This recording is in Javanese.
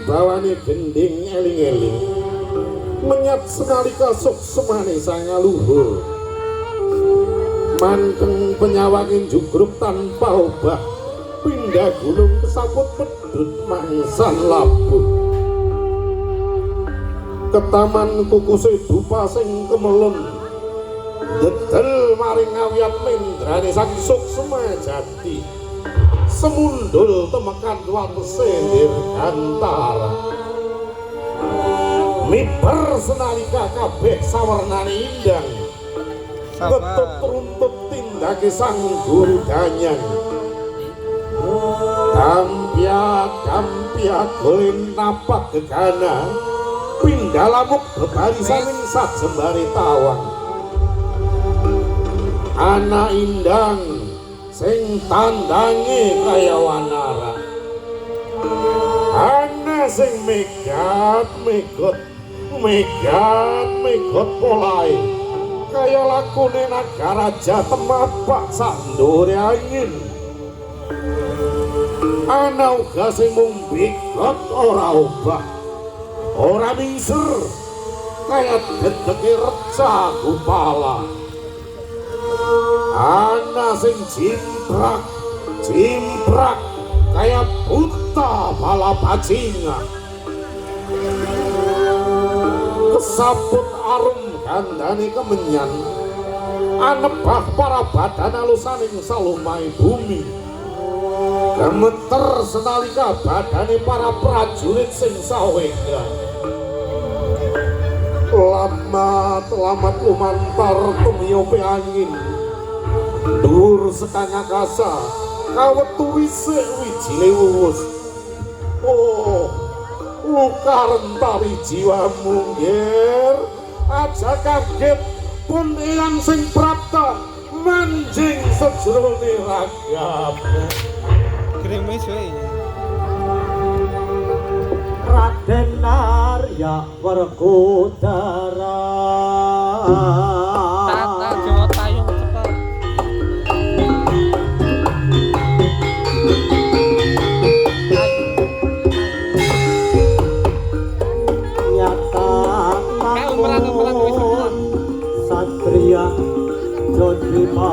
wibawane gending eling-eling menyat senalika suksemane sang luhur manteng penyawaking jugruk tanpa obah pindah gunung kesaput pedut mangsan labuh ketaman kukuse dupa sing kemelun dedel maring ngawiyat mendrane sang suksema jati semundul temekan watese dirgantara miber senalika kabeh sawarnane indang ketut runtut tindake sang guru danyang kampyak golin napak gegana pindah lamuk bebarisaning sajembare tawang anak indang sing tandange kaya wanara ana sing megat polai kaya lakune nagara Jatemapak sandure angin ana uga sing mung bigot ora obah ora mingser kaya dedeke reca gupala ana sing cimprak kaya buta bala bajingan kesaput arum kandhane kemenyan anebah para badan alusaning salumai bumi gemeter senalika badane para prajurit sing sawega lamat lumantar tumiyope angin dur sekang akasa kawetu wisik wijile wuwus oh luka rentari jiwamu ngger aja kaget pun eyang sing prapta manjing sejrone ragamu Grimis we Raden Arya Werkudara Tata Jawa Tayung cepat nyata lamun Satria Jodhima